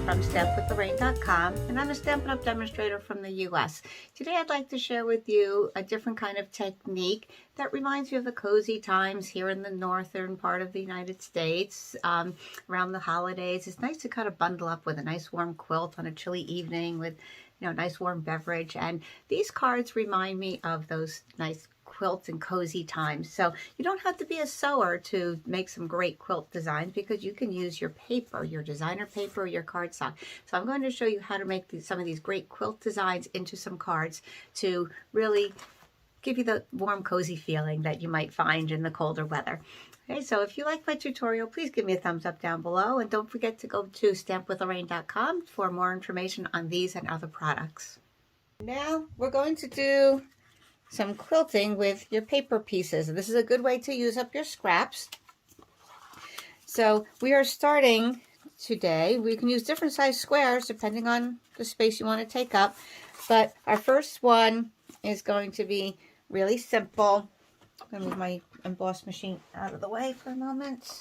From stampwithlorraine.com, and I'm a Stampin' Up! Demonstrator from the US. Today I'd like to share with you a different kind of technique that reminds you of the cozy times here in the northern part of the United States around the holidays. It's nice to kind of bundle up with a nice warm quilt on a chilly evening with a nice warm beverage, and these cards remind me of those nice quilt and cozy times. So you don't have to be a sewer to make some great quilt designs, because you can use your paper, your designer paper, or your cardstock. So I'm going to show you how to make some of these great quilt designs into some cards to really give you the warm, cozy feeling that you might find in the colder weather. Okay, so if you like my tutorial, please give me a thumbs up down below, and don't forget to go to stampwithlorraine.com for more information on these and other products. Now we're going to do some quilting with your paper pieces. This is a good way to use up your scraps. So we are starting today. We can use different size squares depending on the space you want to take up, but our first one is going to be really simple. I'm going to move my emboss machine out of the way for a moment.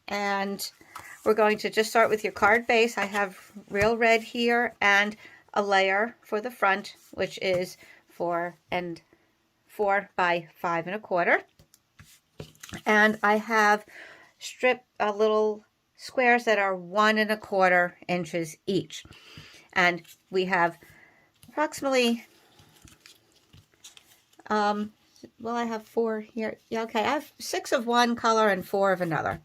And we're going to just start with your card base. I have real red here and a layer for the front, which is 4 by 5 1/4. And I have stripped little squares that are 1 1/4 inches each. And we have approximately, well, I have 4 here. Yeah, okay, I have 6 of one color and 4 of another.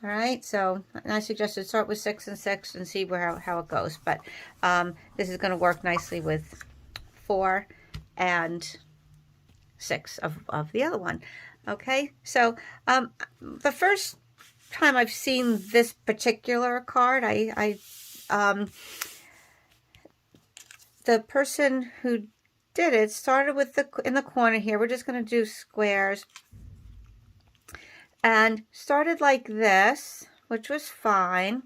All right, so I suggested start with 6 and 6 and see how it goes. But this is going to work nicely with 4 and 6 of the other one. Okay, so the first time I've seen this particular card, the person who did it started with in the corner here. We're just going to do squares. And started like this, which was fine.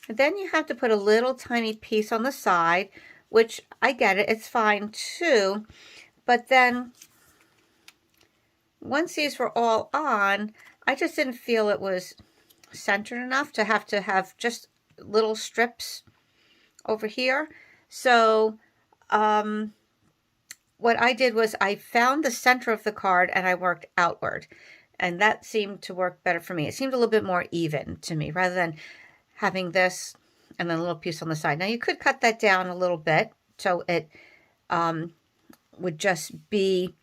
And then you have to put a little tiny piece on the side, which I get it, it's fine too. But then once these were all on, I just didn't feel it was centered enough to have just little strips over here. So what I did was I found the center of the card and I worked outward. And that seemed to work better for me. It seemed a little bit more even to me, rather than having this and then a little piece on the side. Now you could cut that down a little bit so it would just be,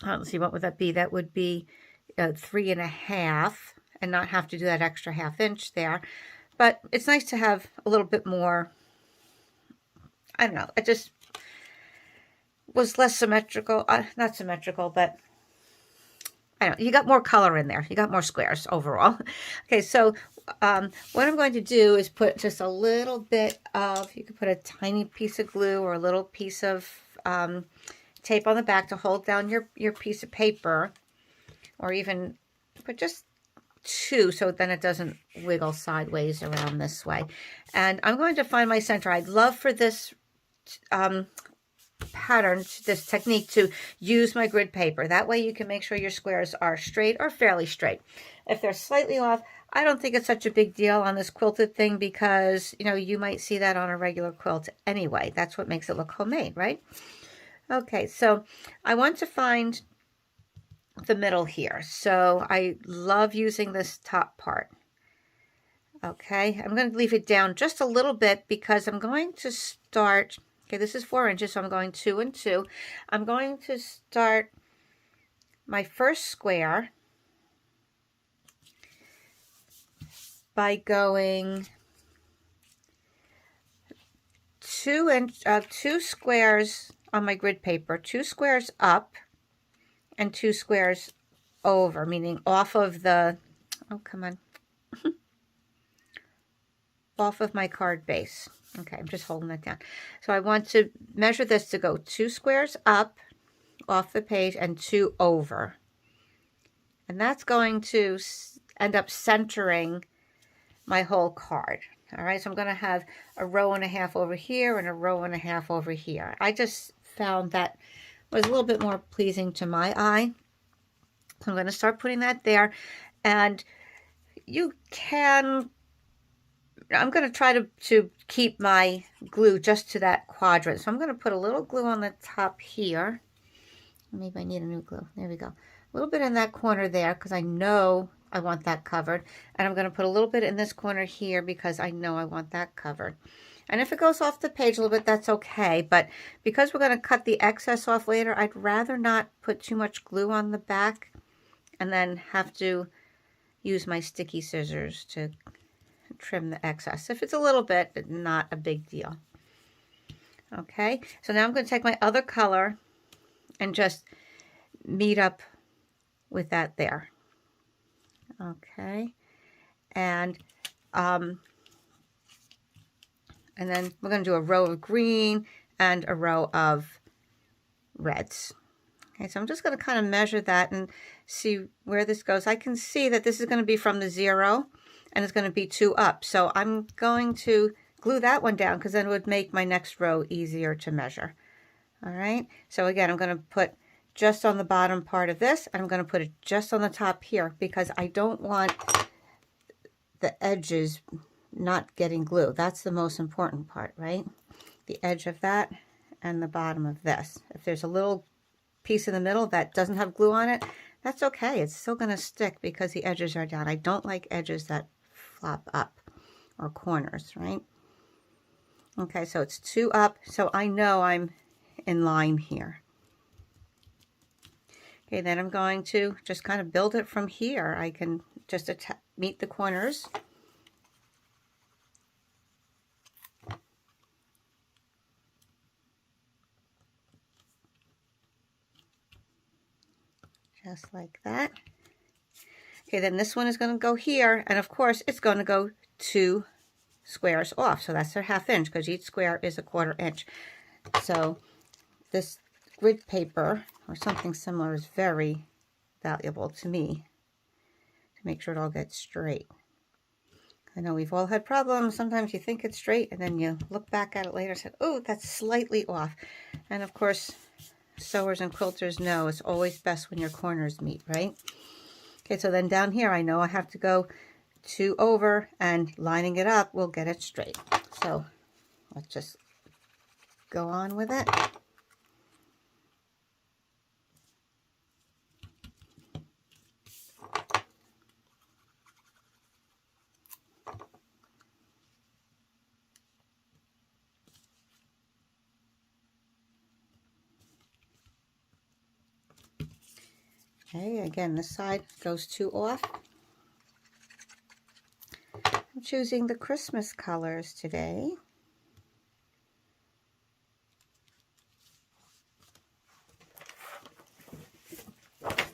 let's see, what would that be? That would be 3 1/2 and not have to do that extra 1/2 inch there. But it's nice to have a little bit more, I don't know, it just was less symmetrical, not symmetrical, but I don't know, you got more color in there. You got more squares overall. Okay, so what I'm going to do is put just a little bit of, you could put a tiny piece of glue or a little piece of tape on the back to hold down your piece of paper, or even put just 2 so then it doesn't wiggle sideways around this way. And I'm going to find my center. I'd love for this pattern, this technique, to use my grid paper. That way you can make sure your squares are straight or fairly straight. If they're slightly off, I don't think it's such a big deal on this quilted thing, because you might see that on a regular quilt anyway. That's what makes it look homemade, right? Okay, so I want to find the middle here. So I love using this top part. Okay, I'm going to leave it down just a little bit because I'm going to start. Okay, this is 4 inches, so I'm going 2 and 2. I'm going to start my first square by going 2 squares on my grid paper, 2 squares up and 2 squares over, meaning off of the, oh, come on, off of my card base. Okay, I'm just holding that down. So I want to measure this to go 2 squares up off the page and 2 over. And that's going to end up centering my whole card. All right, so I'm going to have a row and a half over here and a row and a half over here. I just found that was a little bit more pleasing to my eye. So I'm going to start putting that there. And you can, I'm going to try to keep my glue just to that quadrant. So I'm going to put a little glue on the top here. Maybe I need a new glue. There we go. A little bit in that corner there because I know I want that covered. And I'm going to put a little bit in this corner here because I know I want that covered. And if it goes off the page a little bit, that's okay. But because we're going to cut the excess off later, I'd rather not put too much glue on the back and then have to use my sticky scissors to trim the excess. If it's a little bit, but not a big deal. Okay, so now I'm going to take my other color and just meet up with that there. Okay, and then we're going to do a row of green and a row of reds. Okay, so I'm just going to kind of measure that and see where this goes. I can see that this is going to be from the 0 and it's going to be 2 up. So I'm going to glue that one down because then it would make my next row easier to measure. All right, so again, I'm going to put just on the bottom part of this, and I'm going to put it just on the top here because I don't want the edges not getting glue. That's the most important part, right? The edge of that and the bottom of this. If there's a little piece in the middle that doesn't have glue on it, that's okay. It's still going to stick because the edges are down. I don't like edges that flop up or corners, right? Okay, so it's 2 up, so I know I'm in line here. Okay, then I'm going to just kind of build it from here. I can just meet the corners. Just like that. Okay, then this one is going to go here, and of course it's going to go 2 squares off. So that's their 1/2 inch because each square is a 1/4 inch. So this grid paper or something similar is very valuable to me to make sure it all gets straight. I know we've all had problems. Sometimes you think it's straight and then you look back at it later and say, oh, that's slightly off. And of course, sewers and quilters know it's always best when your corners meet, right? Okay, so then down here, I know I have to go 2 over, and lining it up will get it straight. So let's just go on with it. Okay, again, this side goes 2 off. I'm choosing the Christmas colors today.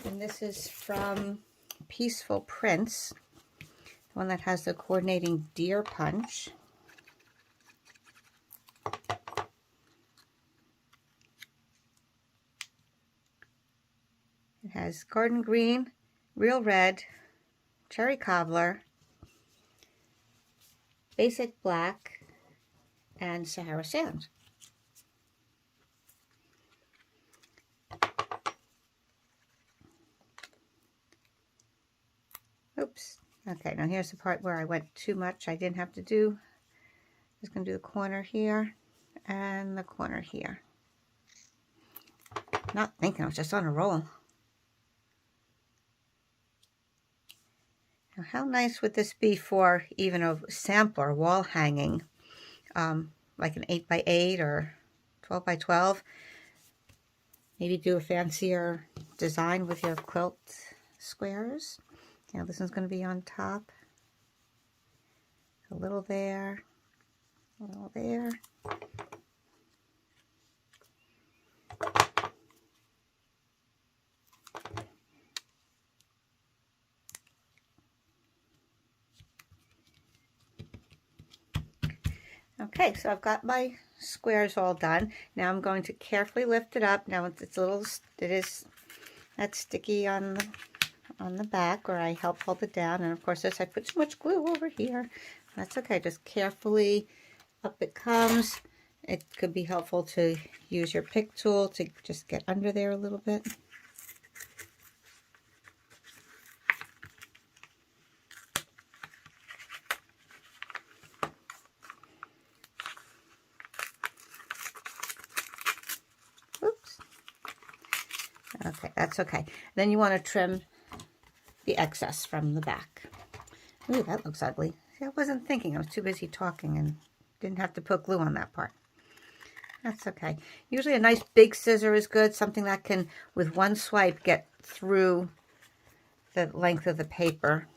And this is from Peaceful Prints, the one that has the coordinating deer punch. It has garden green, real red, cherry cobbler, basic black, and Sahara sand. Oops. Okay, now here's the part where I went too much. I didn't have to do. I'm just going to do the corner here and the corner here. Not thinking, I was just on a roll. Now, how nice would this be for even a sampler wall hanging, like an 8x8 or 12x12? Maybe do a fancier design with your quilt squares. Now this one's going to be on top. A little there, a little there. Okay, so I've got my squares all done. Now I'm going to carefully lift it up. Now it's a little, it is that's sticky on the back where I help hold it down. And of course this, I put too much glue over here. That's okay. Just carefully up it comes. It could be helpful to use your pick tool to just get under there a little bit. Oops. Okay, that's okay. Then you want to trim the excess from the back. Ooh, that looks ugly. See, I wasn't thinking. I was too busy talking and didn't have to put glue on that part. That's okay. Usually a nice big scissor is good. Something that can, with one swipe, get through the length of the paper.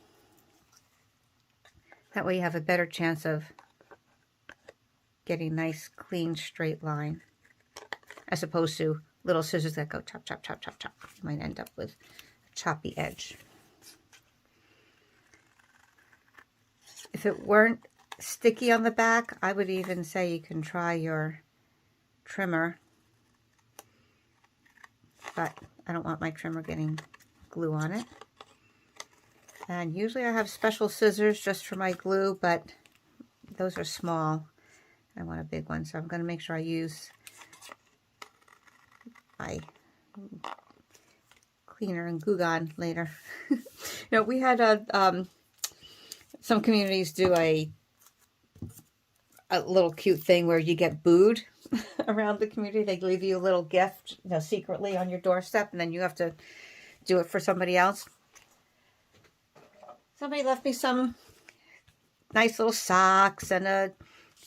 That way you have a better chance of getting a nice, clean, straight line. As opposed to little scissors that go chop, chop, chop, chop, chop. You might end up with a choppy edge. If it weren't sticky on the back, I would even say you can try your trimmer. But I don't want my trimmer getting glue on it. And usually I have special scissors just for my glue, but those are small. I want a big one, so I'm going to make sure I use my cleaner and glue gun later. You know, we had some communities do a little cute thing where you get booed around the community. They leave you a little gift, you know, secretly on your doorstep, and then you have to do it for somebody else. Somebody left me some nice little socks and a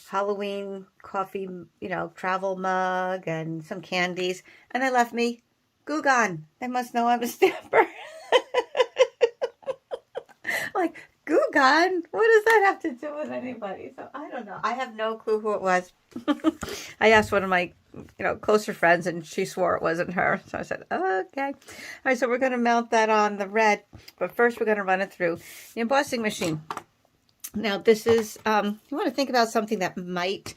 Halloween coffee, you know, travel mug and some candies, and they left me glue gun. They must know I'm a stamper. Like, glue gun? What does that have to do with anybody? So I don't know. I have no clue who it was. I asked one of my, you know, closer friends, and she swore it wasn't her. So I said, okay. All right, so we're going to mount that on the red, but first we're going to run it through the embossing machine. Now this is, you want to think about something that might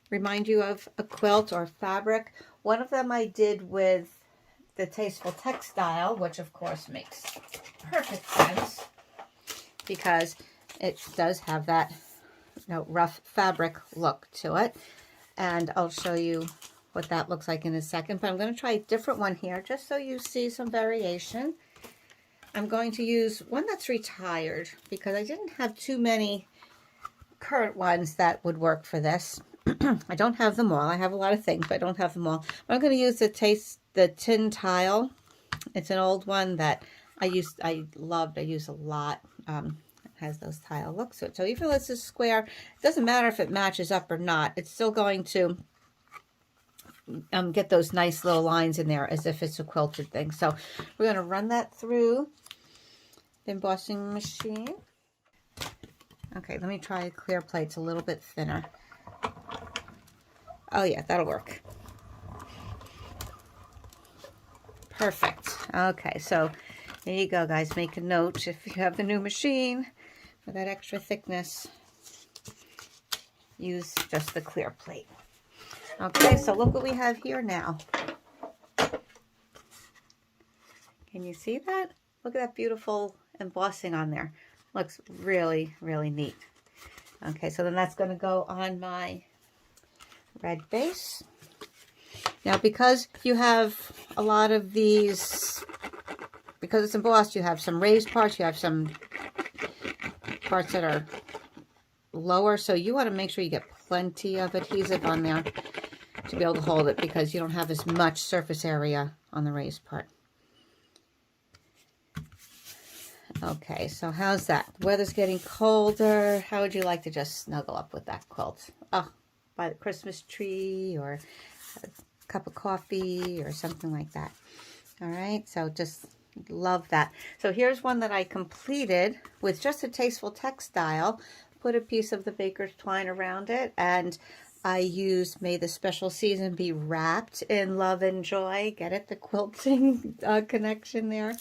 remind you of a quilt or fabric. One of them I did with the Tasteful Textile, which of course makes perfect sense because it does have that, you know, rough fabric look to it. And I'll show you what that looks like in a second, but I'm going to try a different one here just so you see some variation. I'm going to use one that's retired because I didn't have too many current ones that would work for this. I don't have them all. I have a lot of things, but I don't have them all. I'm going to use the tin tile. It's an old one that I loved. I use a lot. It has those tile looks to it. So even though it's a square, it doesn't matter if it matches up or not. It's still going to get those nice little lines in there as if it's a quilted thing. So we're going to run that through the embossing machine. Okay, let me try a clear plate. It's a little bit thinner. Oh yeah, that'll work. Perfect. Okay, so there you go, guys. Make a note if you have the new machine for that extra thickness. Use just the clear plate. Okay, so look what we have here now. Can you see that? Look at that beautiful embossing on there. Looks really, really neat. Okay, so then that's going to go on my red base. Now, because you have a lot of these, because it's embossed, you have some raised parts, you have some parts that are lower, so you want to make sure you get plenty of adhesive on there to be able to hold it because you don't have as much surface area on the raised part. Okay, so how's that? The weather's getting colder. How would you like to just snuggle up with that quilt? Oh, by the Christmas tree or a cup of coffee or something like that. All right, so just love that. So here's one that I completed with just a Tasteful Textile. Put a piece of the baker's twine around it, and I used May the Special Season Be Wrapped in Love and Joy. Get it? The quilting connection there.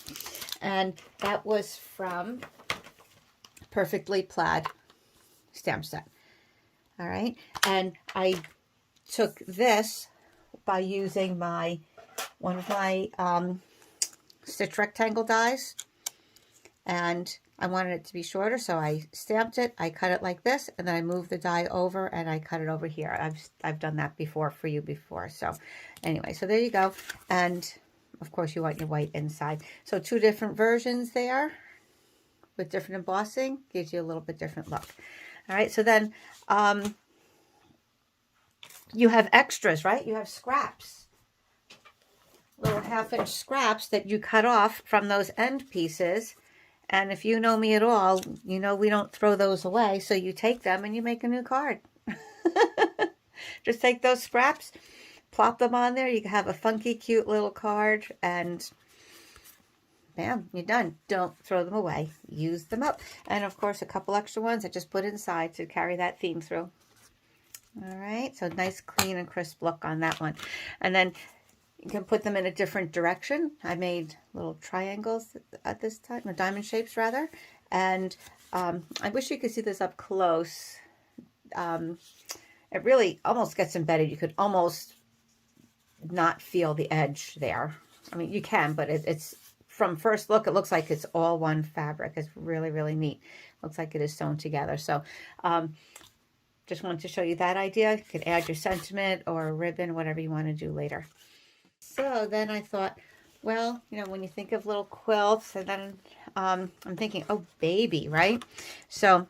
And that was from Perfectly Plaid stamp set. All right. And I took this by using one of my stitch rectangle dies and I wanted it to be shorter, so I stamped it, I cut it like this, and then I moved the die over and I cut it over here. I've done that before for you before. So anyway, so there you go. And of course you want your white inside. So 2 different versions there with different embossing, gives you a little bit different look. All right, so then you have extras, right? You have scraps, little 1/2-inch scraps that you cut off from those end pieces. And if you know me at all, you know we don't throw those away. So you take them and you make a new card. Just take those scraps, plop them on there. You can have a funky, cute little card, and bam, you're done. Don't throw them away. Use them up. And of course, a couple extra ones I just put inside to carry that theme through. All right, so nice, clean, and crisp look on that one. And then you can put them in a different direction. I made little triangles at this time, or diamond shapes rather. And I wish you could see this up close. It really almost gets embedded. You could almost not feel the edge there. I mean, you can, but it's from first look, it looks like it's all one fabric. It's really, really neat. Looks like it is sewn together. So just wanted to show you that idea. You could add your sentiment or a ribbon, whatever you want to do later. So then I thought, well, you know, when you think of little quilts, and then I'm thinking, oh, baby, right? So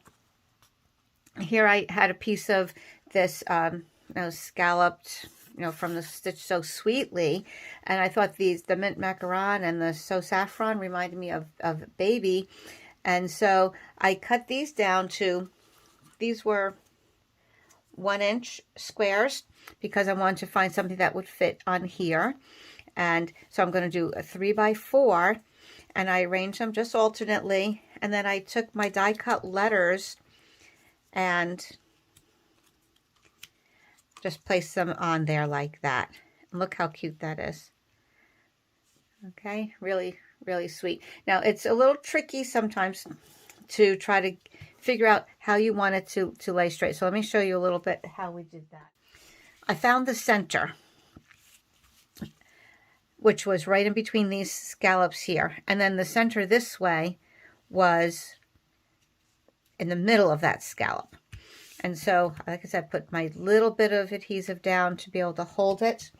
here I had a piece of this, you know, scalloped, you know, from the Stitch So Sweetly, and I thought the mint macaron and the So Saffron reminded me of baby, and so I cut these down to, these were 1-inch squares because I wanted to find something that would fit on here. And so I'm going to do a 3x4, and I arranged them just alternately. And then I took my die cut letters and just placed them on there like that. And look how cute that is. Okay, really, really sweet. Now it's a little tricky sometimes to try to figure out how you want it to lay straight. So let me show you a little bit how we did that. I found the center, which was right in between these scallops here. And then the center this way was in the middle of that scallop. And so, like I said, put my little bit of adhesive down to be able to hold it.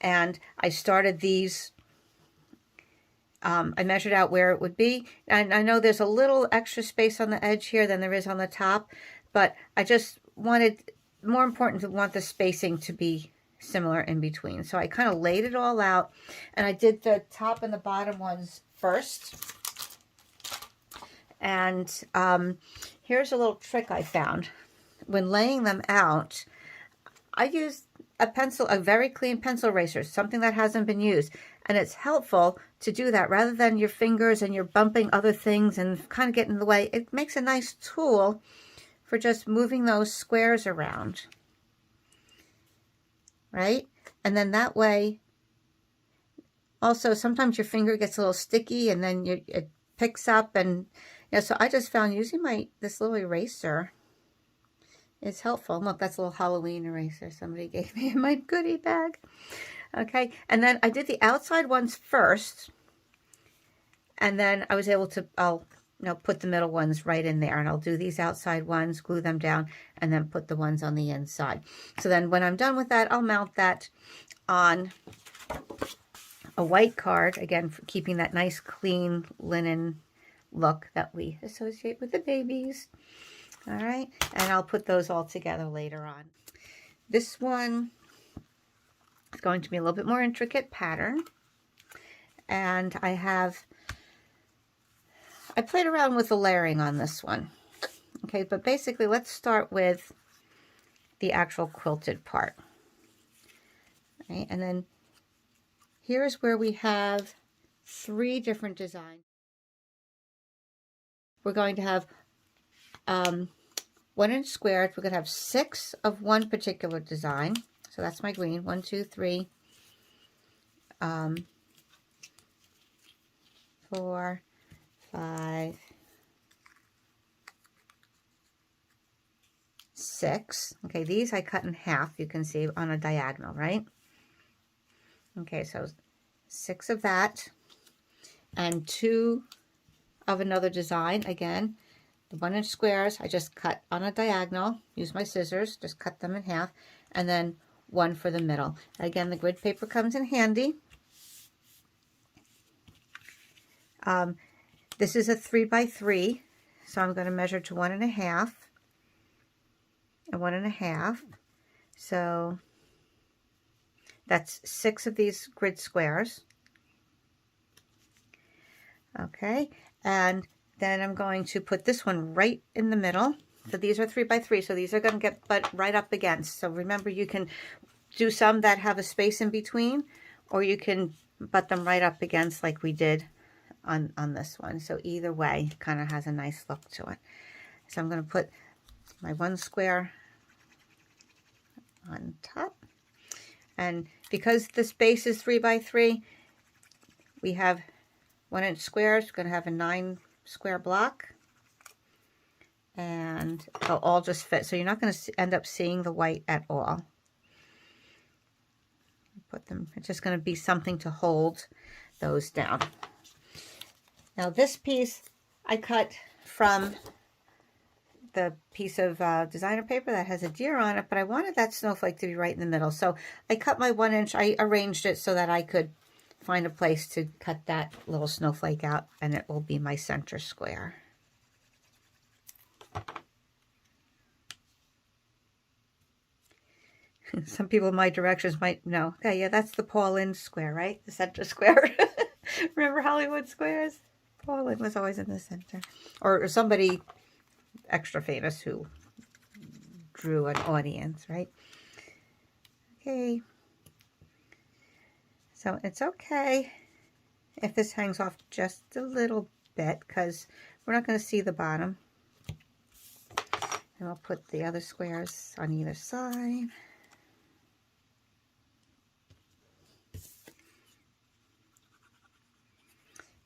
And I started these, I measured out where it would be. And I know there's a little extra space on the edge here than there is on the top, but I just wanted, more important, to want the spacing to be similar in between. So I kind of laid it all out, and I did the top and the bottom ones first. And here's a little trick I found. When laying them out, I used a very clean pencil eraser, something that hasn't been used. And it's helpful to do that rather than your fingers and you're bumping other things and kind of getting in the way. It makes a nice tool for just moving those squares around. Right? And then that way, also sometimes your finger gets a little sticky and then it picks up, and so I just found using this little eraser is helpful. Look, that's a little Halloween eraser somebody gave me in my goodie bag. Okay, and then I did the outside ones first, and then I was able to, I'll put the middle ones right in there, and I'll do these outside ones, glue them down, and then put the ones on the inside. So then when I'm done with that, I'll mount that on a white card, again, for keeping that nice clean linen look that we associate with the babies. All right, and I'll put those all together later on. This one is going to be a little bit more intricate pattern, and I played around with the layering on this one. Okay, but basically let's start with the actual quilted part. Right, and then here's where we have 3 different designs. We're going to have 1-inch squares. We're going to have 6 of one particular design. So that's my green. 1, 2, 3, 4, 5, 6. Okay, these I cut in half, you can see, on a diagonal, right? Okay, so 6 of that, and 2 of another design. Again, the 1-inch squares, I just cut on a diagonal, use my scissors, just cut them in half, and then one for the middle. Again, the grid paper comes in handy. This is a 3x3, so I'm going to measure to 1 1/2 and 1 1/2. So that's 6 of these grid squares. Okay, and then I'm going to put this one right in the middle. So these are 3x3, so these are going to get butt right up against. So remember, you can do some that have a space in between, or you can butt them right up against like we did on this one. So either way, kind of has a nice look to it. So I'm going to put my 1 square on top. And because the space is 3x3, we have 1-inch squares. We're going to have a 9 square block. And they'll all just fit. So you're not going to end up seeing the white at all. Put them, it's just going to be something to hold those down. Now this piece I cut from the piece of designer paper that has a deer on it, but I wanted that snowflake to be right in the middle. So I cut my 1-inch, I arranged it so that I could find a place to cut that little snowflake out, and it will be my center square. Some people in my directions might know. Okay, yeah, that's the Pauline square, right? The center square. Remember Hollywood squares? Pauline was always in the center. Or somebody extra famous who drew an audience, right? Okay. So it's okay if this hangs off just a little bit, because we're not going to see the bottom. And I'll put the other squares on either side.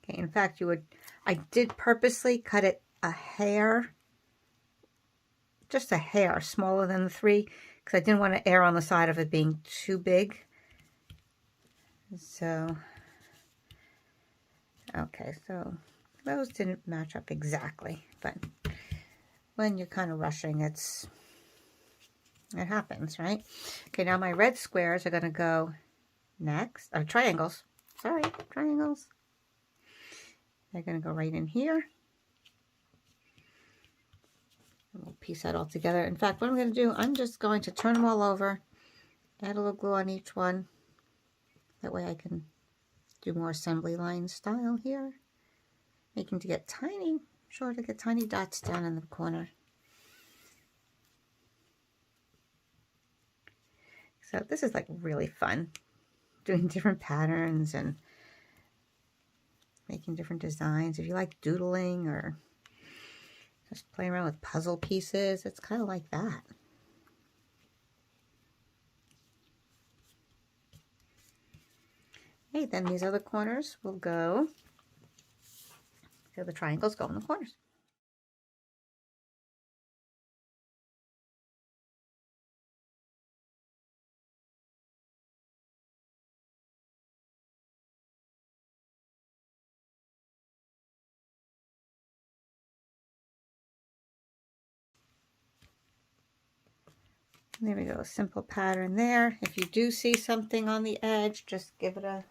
Okay, in fact, I did purposely cut it a hair, just a hair smaller than the 3, because I didn't want to err on the side of it being too big. So, okay, so those didn't match up exactly, but when you're kind of rushing, it happens, right? Okay, now my red squares are going to go next, triangles, sorry, triangles. They're going to go right in here. And we'll piece that all together. In fact, what I'm going to do, I'm just going to turn them all over, add a little glue on each one. That way I can do more assembly line style here. Making to get tiny, sure to get tiny dots down in the corner. So this is like really fun, doing different patterns and making different designs. If you like doodling or just playing around with puzzle pieces, it's kind of like that. Okay, then these other corners will go, so the triangles go in the corners. There we go, simple pattern there. If you do see something on the edge, just give it a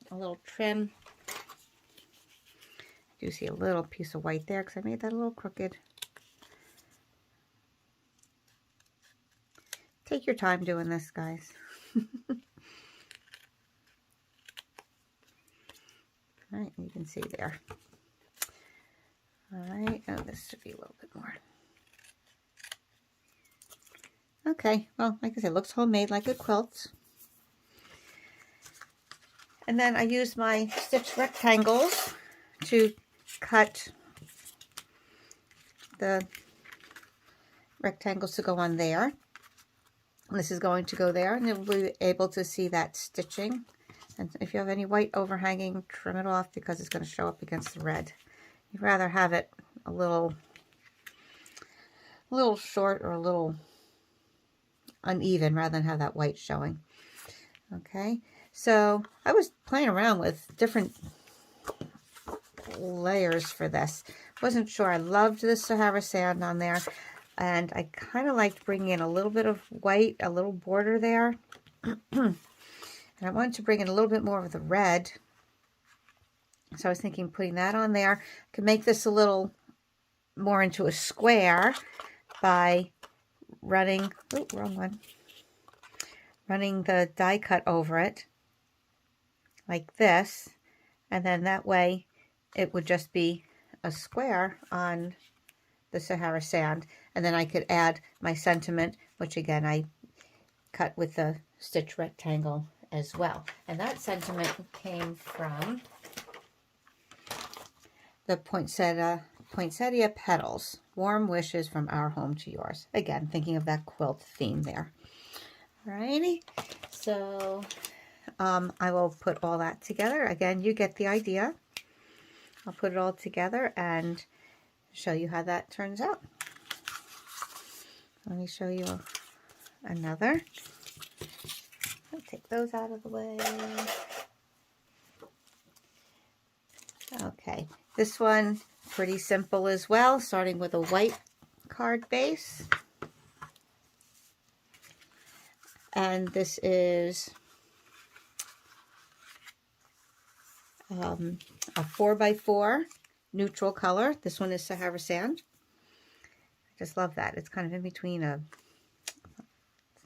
little trim. I do see a little piece of white there because I made that a little crooked. Take your time doing this, guys. All right, you can see there. All right, oh, this should be a little bit more. Okay, well, like I said, it looks homemade like a quilt. And then I use my stitch rectangles to cut the rectangles to go on there. And this is going to go there, and you'll be able to see that stitching. And if you have any white overhanging, trim it off because it's going to show up against the red. You'd rather have it a little short or a little uneven rather than have that white showing. Okay, so I was playing around with different layers for this. Wasn't sure. I loved the Sahara sand on there, and I kind of liked bringing in a little bit of white, a little border there. And I wanted to bring in a little bit more of the red. So I was thinking putting that on there. I could make this a little more into a square by running, oh, wrong one, running the die cut over it like this, and then that way it would just be a square on the Sahara sand, and then I could add my sentiment, which again I cut with the stitch rectangle as well. And that sentiment came from the Poinsettia Petals, Warm Wishes from Our Home to Yours. Again, thinking of that quilt theme there. Alrighty, so I will put all that together. Again, you get the idea. I'll put it all together and show you how that turns out. Let me show you another. I'll take those out of the way. Okay, this one pretty simple as well, starting with a white card base. And this is a 4x4 neutral color. This one is Sahara sand. I just love that. It's kind of in between it's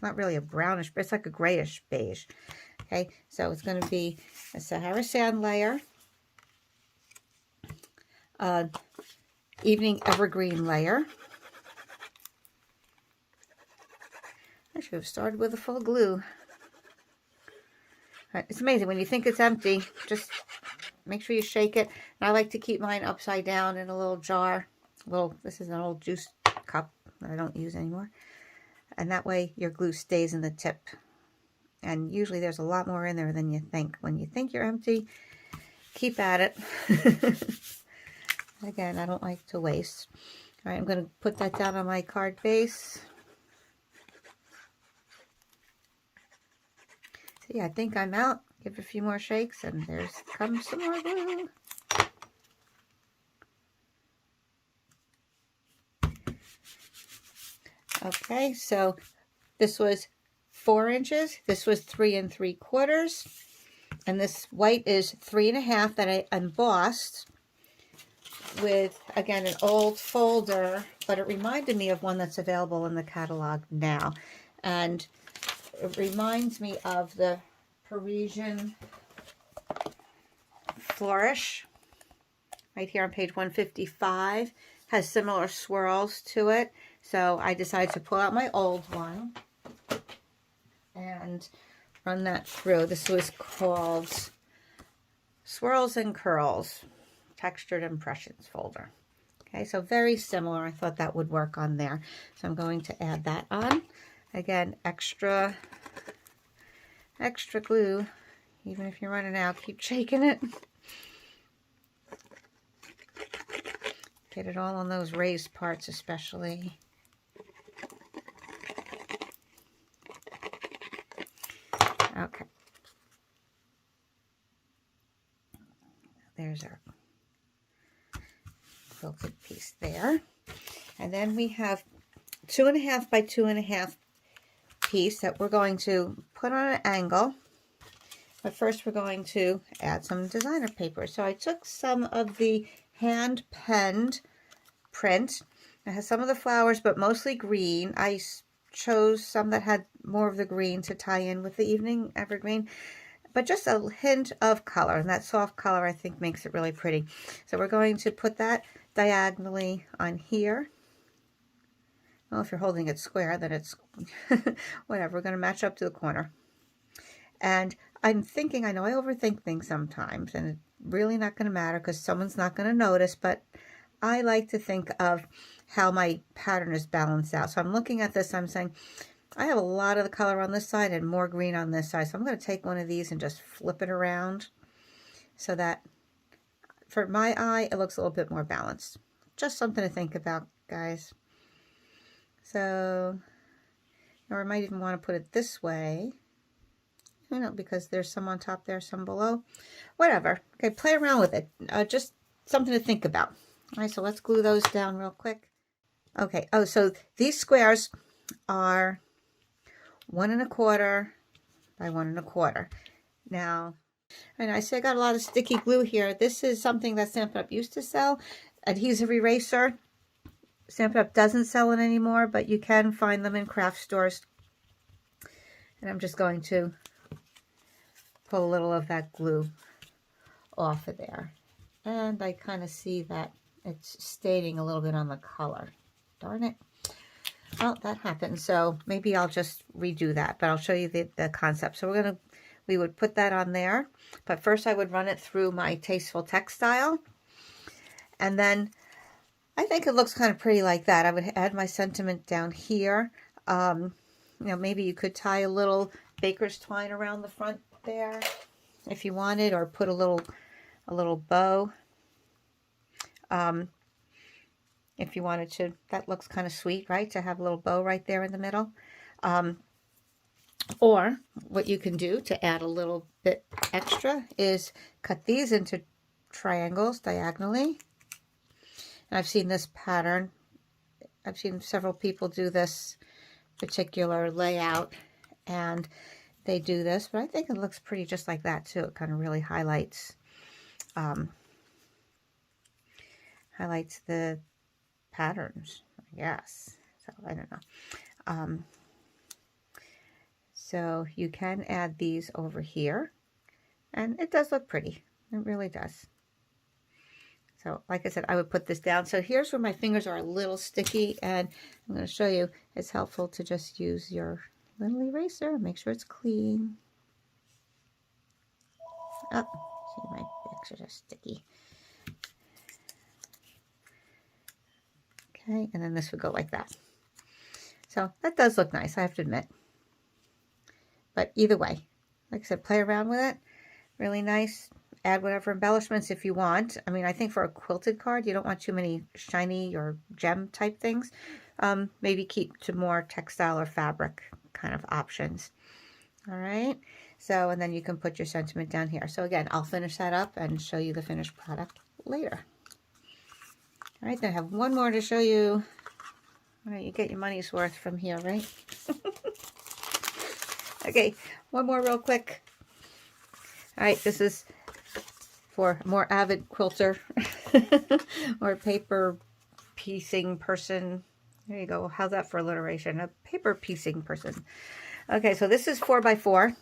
not really a brownish, but it's like a grayish beige. Okay, so it's going to be a Sahara sand layer, evening evergreen layer. I should have started with a full glue. It's amazing when you think it's empty, just make sure you shake it. And I like to keep mine upside down in a little jar. This is an old juice cup that I don't use anymore. And that way your glue stays in the tip. And usually there's a lot more in there than you think. When you think you're empty, keep at it. Again, I don't like to waste. All right, I'm going to put that down on my card base. So yeah, I think I'm out. Give it a few more shakes, and there's comes some more glue. Okay, so this was 4 inches. This was 3 3/4, and this white is 3 1/2 that I embossed with, again, an old folder, but it reminded me of one that's available in the catalog now. And it reminds me of the Parisian Flourish right here on page 155. Has similar swirls to it. So I decided to pull out my old one and run that through. This was called Swirls and Curls, Textured Impressions folder. Okay, so very similar. I thought that would work on there. So I'm going to add that on. Again, extra glue. Even if you're running out, keep shaking it. Get it all on those raised parts especially. Okay. There's our quilted piece there. And then we have 2 1/2 by 2 1/2 piece that we're going to put on an angle. But first we're going to add some designer paper. So I took some of the hand penned print. It has some of the flowers, but mostly green. I chose some that had more of the green to tie in with the evening evergreen, but just a hint of color, and that soft color I think makes it really pretty. So we're going to put that diagonally on here. Well, if you're holding it square, then it's whatever. We're going to match up to the corner. And I'm thinking, I know I overthink things sometimes, and it's really not going to matter because someone's not going to notice, but I like to think of how my pattern is balanced out. So I'm looking at this, I'm saying, I have a lot of the color on this side and more green on this side. So I'm going to take one of these and just flip it around so that for my eye, it looks a little bit more balanced. Just something to think about, guys. So, or I might even want to put it this way, you know, because there's some on top there, some below, whatever. Okay, play around with it. Just something to think about. All right, so let's glue those down real quick. Okay, oh, so these squares are 1 1/4 by 1 1/4. Now, and I see I got a lot of sticky glue here. This is something that Stampin' Up! Used to sell, adhesive eraser. Stampin' Up! Doesn't sell it anymore, but you can find them in craft stores. And I'm just going to pull a little of that glue off of there. And I kind of see that it's staining a little bit on the color. Darn it. Well, that happened. So maybe I'll just redo that, but I'll show you the concept. So we would put that on there, but first I would run it through my Tasteful Textile. And then I think it looks kind of pretty like that. I would add my sentiment down here. You know, maybe you could tie a little baker's twine around the front there if you wanted, or put a little bow. If you wanted to, that looks kind of sweet, right? To have a little bow right there in the middle. Or what you can do to add a little bit extra is cut these into triangles diagonally. And I've seen this pattern. I've seen several people do this particular layout, and they do this, but I think it looks pretty just like that too. It kind of really highlights the patterns, I guess. So I don't know. So you can add these over here, and it does look pretty. It really does. So like I said, I would put this down. So here's where my fingers are a little sticky, and I'm going to show you it's helpful to just use your little eraser. Make sure it's clean. Oh, see, my pictures are sticky. Okay, and then this would go like that. So that does look nice, I have to admit. But either way, like I said, play around with it. Really nice. Add whatever embellishments if you want. I mean, I think for a quilted card, you don't want too many shiny or gem type things. Maybe keep to more textile or fabric kind of options. All right. So, and then you can put your sentiment down here. So again, I'll finish that up and show you the finished product later. All right, then I have one more to show you. All right, you get your money's worth from here, right? Okay, one more real quick. All right, this is for a more avid quilter or paper piecing person. There you go. How's that for alliteration? A paper piecing person. Okay, so this is 4x4.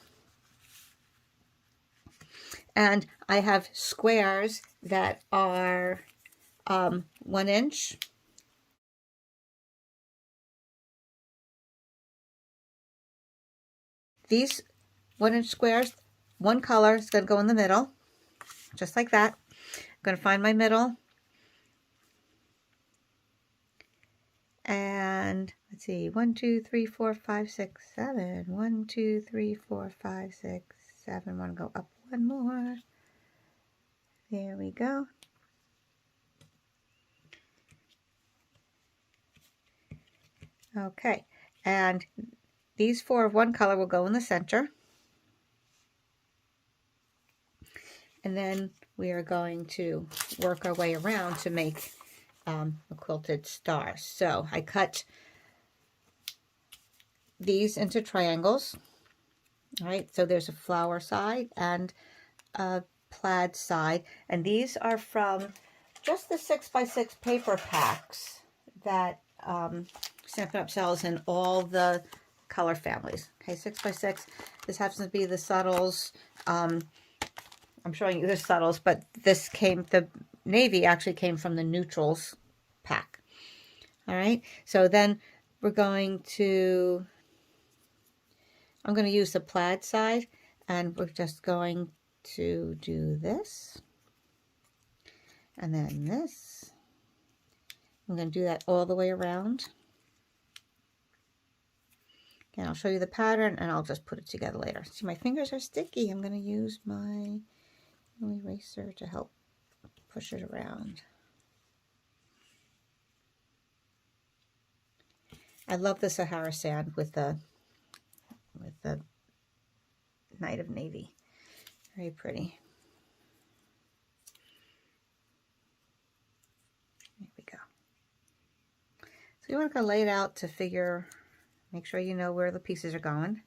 And I have squares that are 1 inch. These 1 inch squares, one color is going to go in the middle, just like that. I'm going to find my middle. And let's see, 1, 2, 3, 4, 5, 6, 7. 1, 2, 3, 4, 5, 6, 7. I want to go up one more. There we go. Okay, and these 4 of one color will go in the center. And then we are going to work our way around to make a quilted star. So I cut these into triangles. All right, so there's a flower side and a plaid side. And these are from just the 6x6 paper packs that Stampin' Up! Sells in all the color families. Okay, 6x6. This happens to be the subtles. I'm showing you the subtles, but this came, the navy actually came from the neutrals pack. All right, so then we're going to, I'm going to use the plaid side, and we're just going to do this, and then this. I'm going to do that all the way around. Again, I'll show you the pattern, and I'll just put it together later. See, my fingers are sticky. I'm going to use my eraser to help push it around. I love the Sahara sand with the Night of Navy. Very pretty. you want to lay it out to figure, make sure you know where the pieces are going.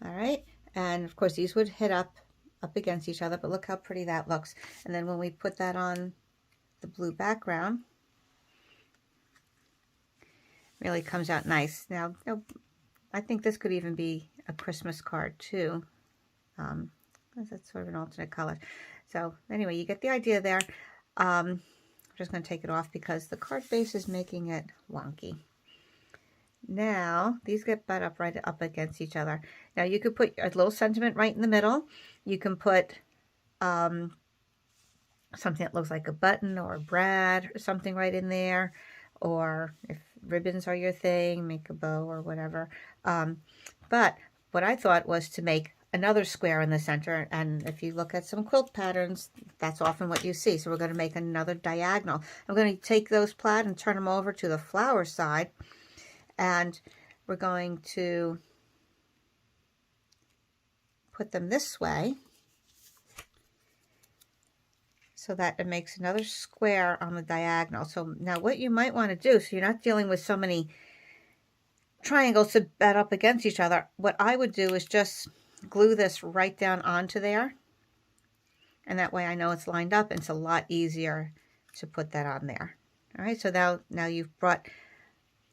All right, and of course these would hit up against each other, but look how pretty that looks. And then when we put that on the blue background, really comes out nice. Now, I think this could even be a Christmas card too. That's sort of an alternate color. So anyway, you get the idea there. I'm just going to take it off because the card base is making it wonky. Now, these get butt up right up against each other. Now, you could put a little sentiment right in the middle. You can put something that looks like a button or a brad or something right in there. Or if ribbons are your thing, make a bow or whatever. But what I thought was to make another square in the center, and if you look at some quilt patterns, that's often what you see. So we're going to make another diagonal. I'm going to take those plaid and turn them over to the flower side, and we're going to put them this way so that it makes another square on the diagonal. So now what you might want to do, so you're not dealing with so many triangles to butt up against each other, what I would do is just glue this right down onto there, and that way I know it's lined up and it's a lot easier to put that on there. All right, so now you've brought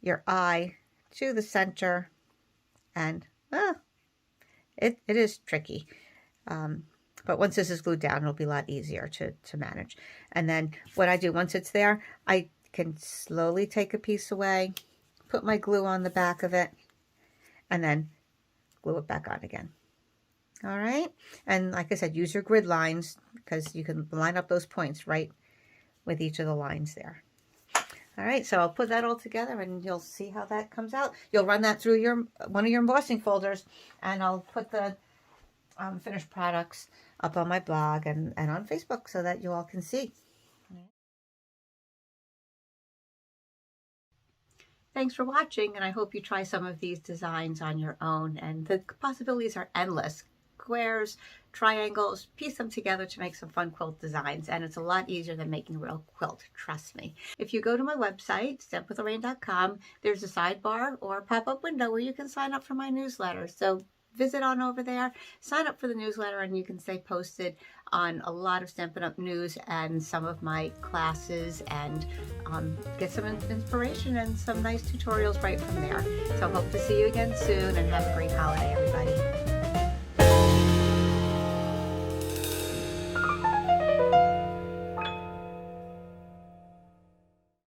your eye to the center, and it is tricky, but once this is glued down, it'll be a lot easier to manage. And then what I do once it's there, I can slowly take a piece away, put my glue on the back of it, and then glue it back on again. All right, and like I said, use your grid lines because you can line up those points right with each of the lines there. All right, so I'll put that all together and you'll see how that comes out. You'll run that through one of your embossing folders, and I'll put the finished products up on my blog and on Facebook so that you all can see. Thanks for watching, and I hope you try some of these designs on your own, and the possibilities are endless. Squares, triangles, piece them together to make some fun quilt designs, and it's a lot easier than making a real quilt, trust me. If you go to my website, stampwithlorraine.com, there's a sidebar or a pop-up window where you can sign up for my newsletter. So visit on over there, sign up for the newsletter, and you can stay posted on a lot of Stampin' Up! News and some of my classes, and get some inspiration and some nice tutorials right from there. So hope to see you again soon, and have a great holiday, everybody.